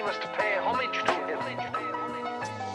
us to pay homage to him.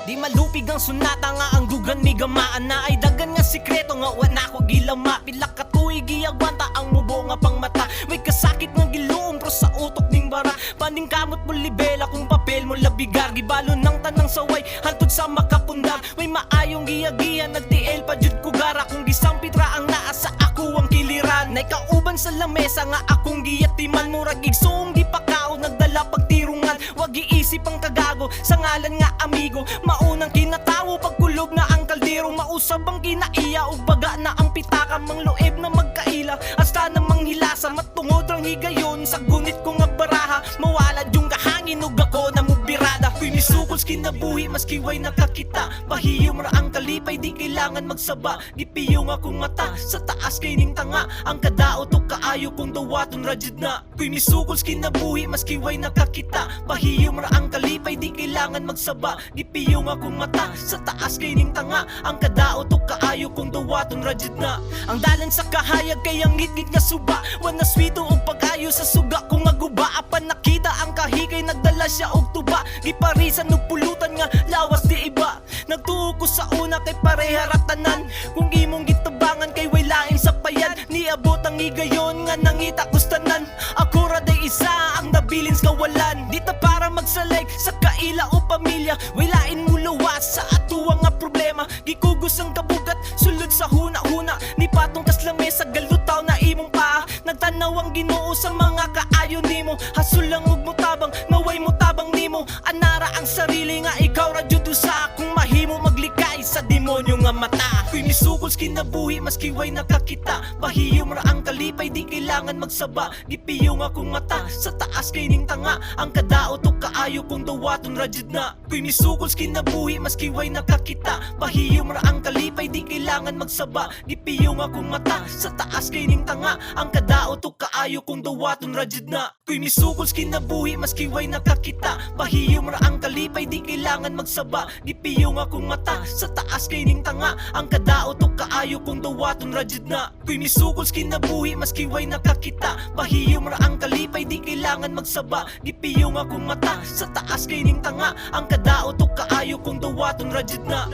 Di malupig ang sunata nga ang dugan mi gamaan na ay dagan nga sikreto nga wana ko gilama pila ka tuig giagwanta ang mubo nga pang mata may kasakit nga giluom pro sa utok ning bara paning kamot mo libela kung papel mo labigar gibalo ng tanang saway hantod sa makapundar may maayong giyagiya nagtiel pa jud ko gara kung gisampitra ang naa sa ako ang kiliran nay kauban sa lamesa nga akong giyatiman murag igsoong di pa kao nagdala pagtirungan wag iisip ang kagago sa ngalan nga amigo maunang kinatawo pagkulog na ang kaldero mausab ang kinaiya ug baga na ang pitaka mang loeb na magkaila hasta namang hilasan matungod ang higayon sa gunit ko nga baraha mawalad yung kahangin ug ako na mubirada kuy misukos kinabuhi maski way nakakita pahiyom ra ang kalipay di kailangan magsaba gipiyong akong mata sa taas kay ning tanga ang kadaot ug kaayo kong dawaton ra jud na kuy misukos kinabuhi maski way nakakita pahiyom ra ang kalipay di kailangan magsaba gipiyong akong mata sa taas kay ning tanga ang kadaot ug kaayo kong dawaton ra jud na ang dalan sa kahayag kay ang ngitngit nga suba wana swito ug pag-ayo sa suga kung aguba apan nakita ang kahigay nagdala siya og tuba giparisan ug pulutan nga lawas di iba nagtuo ko sa una kay pareha ra tanan kung imong gitabangan kay way lain sa payad niabot ang higayon nga nangita kustanan ako ra day isa ang nabilin sa kawalan dita para magsalay sa kaila o pamilya way lain mo luwas sa atuwa nga problema gikugos ang kabugat sulod sa huna-huna ni patong kas lamesa galutaw na imong paa nagtanaw ang Ginoo sa mga kaayo nimo hasol lang ug mutabang naway mutabang nimo anara ang sarili nga ikaw ra jud usa kung mahimo maglikay sa demonyo nga mata kuy misukos kinabuhi maski way nakakita pahiyom ra ang kalipay di kailangan magsaba gipiyong akong mata sa taas kay ning tanga ang kadaot ug kaayo kong dawaton ra jud na kuy misukos kinabuhi maski way nakakita pahiyom ra ang kalipay di kailangan magsaba gipiyong akong mata sa taas kay ning tanga ang kadaot ug kaayo kong dawaton ra jud na kuy misukos kinabuhi maski way nakakita pahiyom ra ang kalipay di kailangan magsaba gipiyong akong mata sa taas kay ning tanga ang kadaot ug kaayo kong dawaton ra jud na kuy misukos kinabuhi maski way nakakita pahiyom ra ang kalipay di kailangan magsaba gipiyong akong mata sa taas kay ning tanga ang kadaot ug kaayo kong dawaton ra jud na